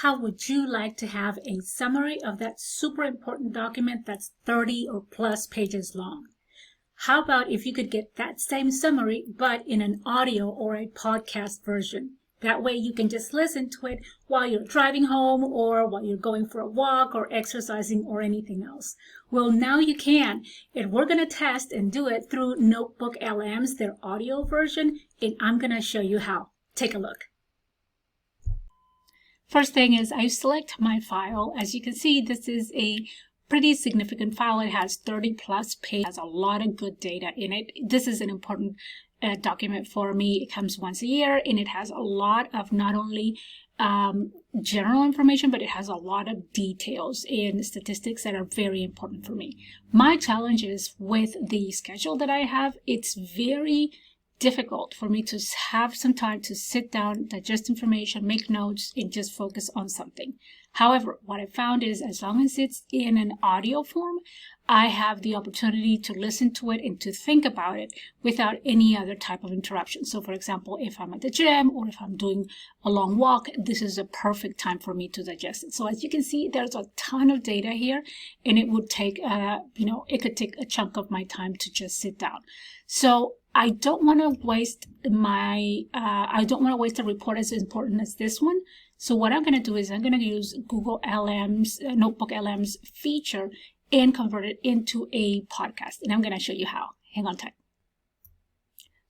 how would you like to have a summary of that super important document that's 30 or plus pages long? How about if you could get that same summary, but in an audio or a podcast version? That way you can just listen to it while you're driving home or while you're going for a walk or exercising or anything else. Well, now you can. And we're going to test and do it through NotebookLM's, their audio version, and I'm going to show you how. Take a look. First thing is I select my file. As you can see, this is a pretty significant file. It has 30 plus pages, has a lot of good data in it. This is an important document for me. It comes once a year and it has a lot of not only general information, but it has a lot of details and statistics that are very important for me. My challenge is with the schedule that I have, it's very difficult for me to have some time to sit down, digest information, make notes, and just focus on something. However, what I found is as long as it's in an audio form, I have the opportunity to listen to it and to think about it without any other type of interruption. So for example, if I'm at the gym or if I'm doing a long walk, this is a perfect time for me to digest it. So as you can see, there's a ton of data here, and it would take, it could take a chunk of my time to just sit down. So I don't want to waste a report as important as this one. So what I'm going to do is I'm going to use NotebookLM's feature and convert it into a podcast. And I'm going to show you how. Hang on tight.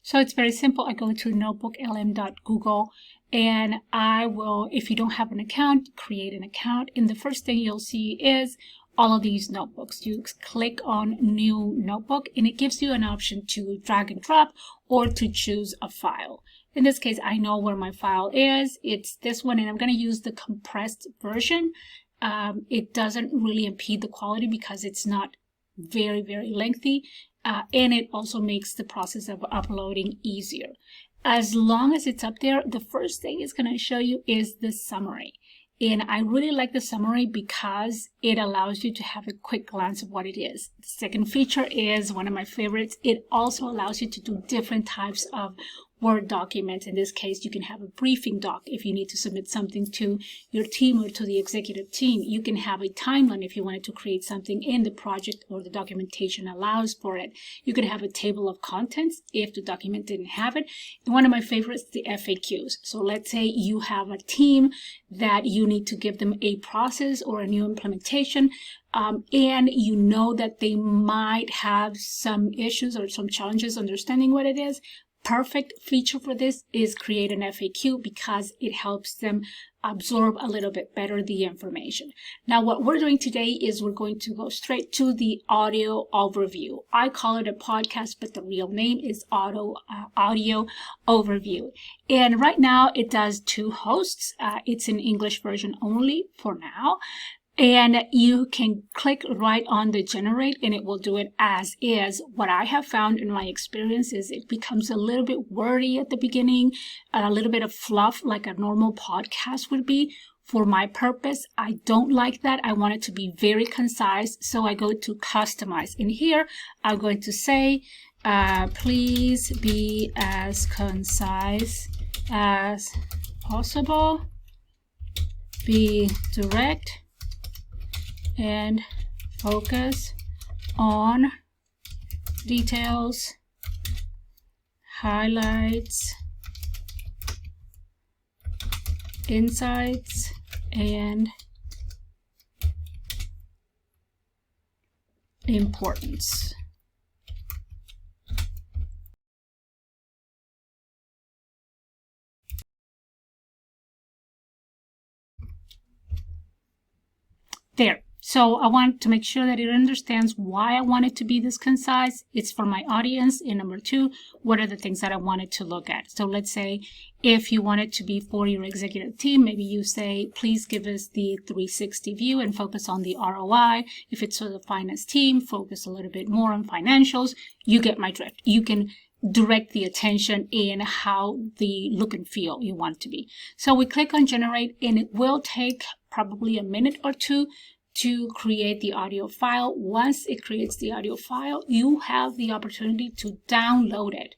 So it's very simple. I go to notebooklm.google and I will, if you don't have an account, create an account. And the first thing you'll see is all of these notebooks. You click on new notebook and it gives you an option to drag and drop or to choose a file. In this case, I know where my file is. It's this one, and I'm going to use the compressed version. It doesn't really impede the quality because it's not very, very lengthy. And it also makes the process of uploading easier. As long as it's up there, the first thing it's going to show you is the summary. And I really like the summary because it allows you to have a quick glance of what it is. The second feature is one of my favorites. It also allows you to do different types of Word documents. In this case, you can have a briefing doc if you need to submit something to your team or to the executive team. You can have a timeline if you wanted to create something in the project or the documentation allows for it. You can have a table of contents if the document didn't have it. And one of my favorites, the FAQs. So let's say you have a team that you need to give them a process or a new implementation. And you know that they might have some issues or some challenges understanding what it is. Perfect feature for this is create an FAQ because it helps them absorb a little bit better the information. Now, what we're doing today is we're going to go straight to the audio overview. I call it a podcast, but the real name is audio overview. And right now it does 2 hosts. It's an English version only for now. And you can click right on the generate and it will do it as is. What I have found in my experience is it becomes a little bit wordy at the beginning, a little bit of fluff like a normal podcast would be. For my purpose, I don't like that. I want it to be very concise. So I go to customize. In here, I'm going to say, please be as concise as possible. Be direct and focus on details, highlights, insights, and importance. There. So I want to make sure that it understands why I want it to be this concise. It's for my audience. And number 2, what are the things that I wanted to look at? So let's say if you want it to be for your executive team, maybe you say, please give us the 360 view and focus on the ROI. If it's for the finance team, focus a little bit more on financials. You get my drift. You can direct the attention in how the look and feel you want it to be. So we click on generate and it will take probably a minute or 2 to create the audio file. Once it creates the audio file, you have the opportunity to download it.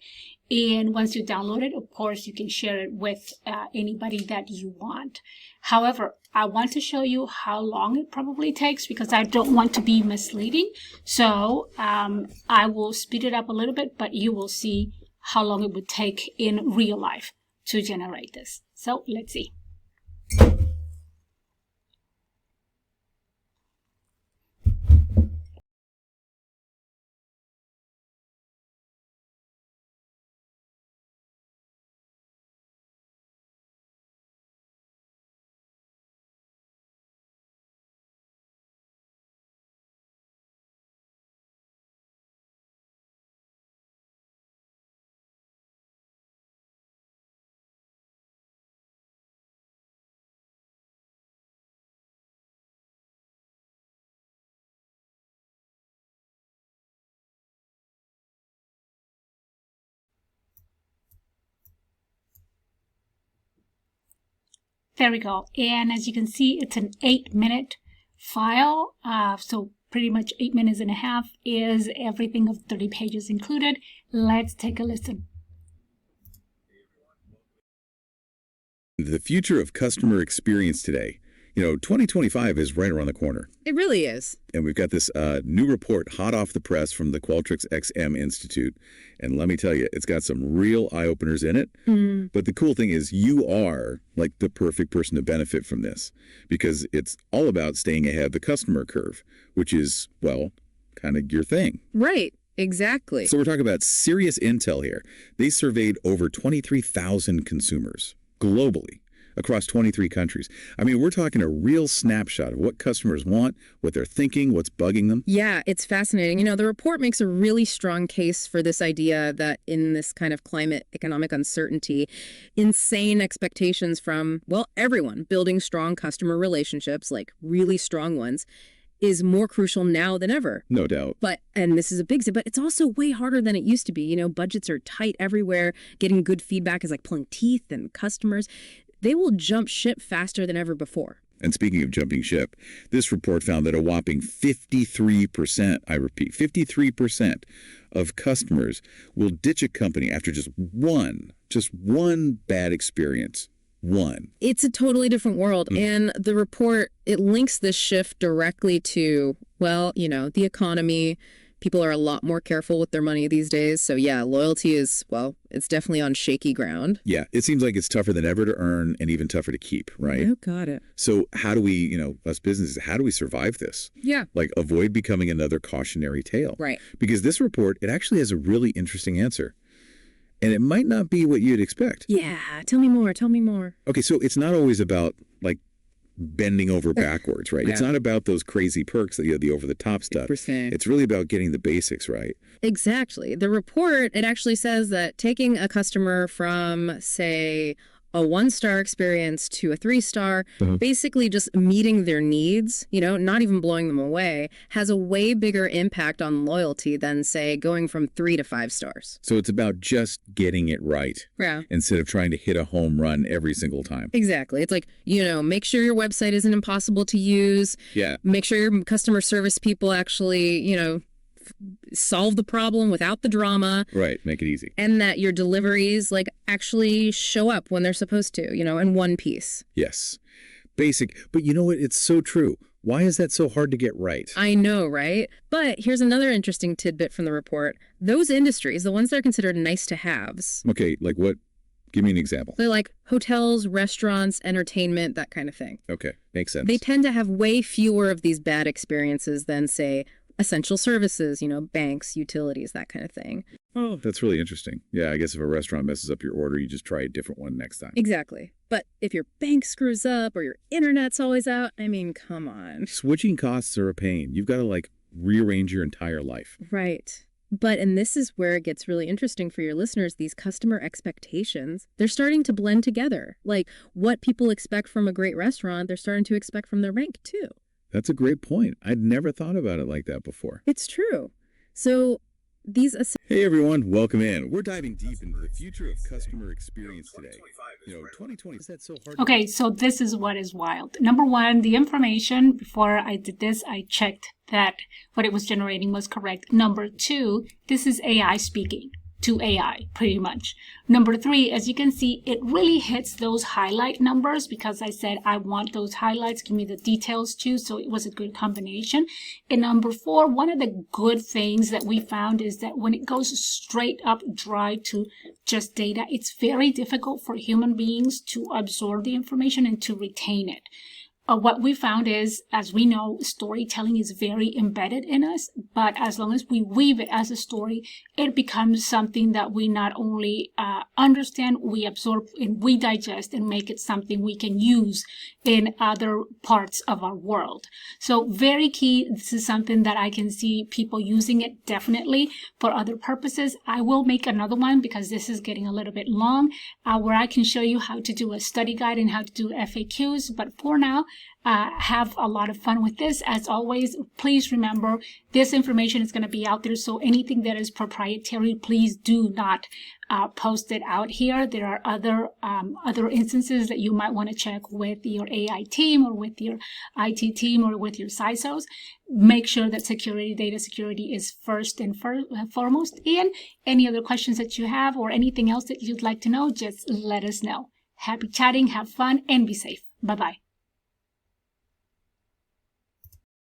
And once you download it, of course, you can share it with anybody that you want. However, I want to show you how long it probably takes because I don't want to be misleading. So I will speed it up a little bit, but you will see how long it would take in real life to generate this. So let's see. There we go. And as you can see, it's an 8-minute file. So pretty much 8 minutes and a half is everything of 30 pages included. Let's take a listen. The future of customer experience today. 2025 is right around the corner. It really is. And we've got this new report hot off the press from the Qualtrics XM Institute. And let me tell you, it's got some real eye-openers in it. Mm. But the cool thing is you are like the perfect person to benefit from this because it's all about staying ahead of the customer curve, which is, well, kind of your thing. Right. Exactly. So we're talking about serious intel here. They surveyed over 23,000 consumers globally across 23 countries. I mean, we're talking a real snapshot of what customers want, what they're thinking, what's bugging them. Yeah, it's fascinating. The report makes a really strong case for this idea that in this kind of climate economic uncertainty, insane expectations from, well, everyone building strong customer relationships, like really strong ones, is more crucial now than ever. No doubt. And this is a big thing, but it's also way harder than it used to be. Budgets are tight everywhere. Getting good feedback is like pulling teeth, and customers, they will jump ship faster than ever before. And speaking of jumping ship, this report found that a whopping 53%, I repeat, 53% of customers will ditch a company after just one bad experience. One. It's a totally different world. And the report, it links this shift directly to, well, the economy. People are a lot more careful with their money these days. So yeah, loyalty is, well, it's definitely on shaky ground. Yeah, it seems like it's tougher than ever to earn and even tougher to keep, right? Oh, got it. So how do we, us businesses, how do we survive this? Yeah. Like avoid becoming another cautionary tale. Right. Because this report, it actually has a really interesting answer. And it might not be what you'd expect. Yeah, tell me more. Okay, so it's not always about like bending over backwards, right? Yeah. It's not about those crazy perks, the over-the-top stuff. 100%. It's really about getting the basics right. Exactly. The report, it actually says that taking a customer from, say, a 1-star experience to a 3-star, basically just meeting their needs, not even blowing them away, has a way bigger impact on loyalty than, say, going from 3 to 5 stars. So it's about just getting it right. Yeah. Instead of trying to hit a home run every single time. Exactly. It's like, make sure your website isn't impossible to use. Yeah. Make sure your customer service people actually, solve the problem without the drama. Right. Make it easy. And that your deliveries actually show up when they're supposed to, in one piece. Yes. Basic. But you know what? It's so true. Why is that so hard to get right? I know, right? But here's another interesting tidbit from the report. Those industries, the ones that are considered nice to haves. Okay. Like what? Give me an example. They're like hotels, restaurants, entertainment, that kind of thing. Okay. Makes sense. They tend to have way fewer of these bad experiences than, say, essential services, banks, utilities, that kind of thing. Oh, that's really interesting. Yeah, I guess if a restaurant messes up your order, you just try a different one next time. Exactly. But if your bank screws up or your internet's always out, come on. Switching costs are a pain. You've got to rearrange your entire life. Right. And this is where it gets really interesting for your listeners. These customer expectations, they're starting to blend together. Like what people expect from a great restaurant, they're starting to expect from their bank too. That's a great point. I'd never thought about it like that before. It's true. So Hey everyone, welcome in. We're diving deep into the future of customer experience today. 2020, is that so hard? Okay, so this is what is wild. Number one, the information, before I did this, I checked that what it was generating was correct. Number two, this is AI speaking to AI, pretty much. Number 3, as you can see, it really hits those highlight numbers because I said I want those highlights, give me the details too, so it was a good combination. And number 4, one of the good things that we found is that when it goes straight up dry to just data, it's very difficult for human beings to absorb the information and to retain it. What we found is, as we know, storytelling is very embedded in us, but as long as we weave it as a story, it becomes something that we not only understand, we absorb, and we digest and make it something we can use in other parts of our world. So very key. This is something that I can see people using it definitely for other purposes. I will make another one because this is getting a little bit long, where I can show you how to do a study guide and how to do FAQs. But for now, have a lot of fun with this. As always, please remember this information is going to be out there. So anything that is proprietary, please do not post it out here. There are other instances that you might want to check with your AI team or with your IT team or with your CISOs. Make sure that data security is first and foremost. And any other questions that you have or anything else that you'd like to know, just let us know. Happy chatting, have fun, and be safe. Bye-bye.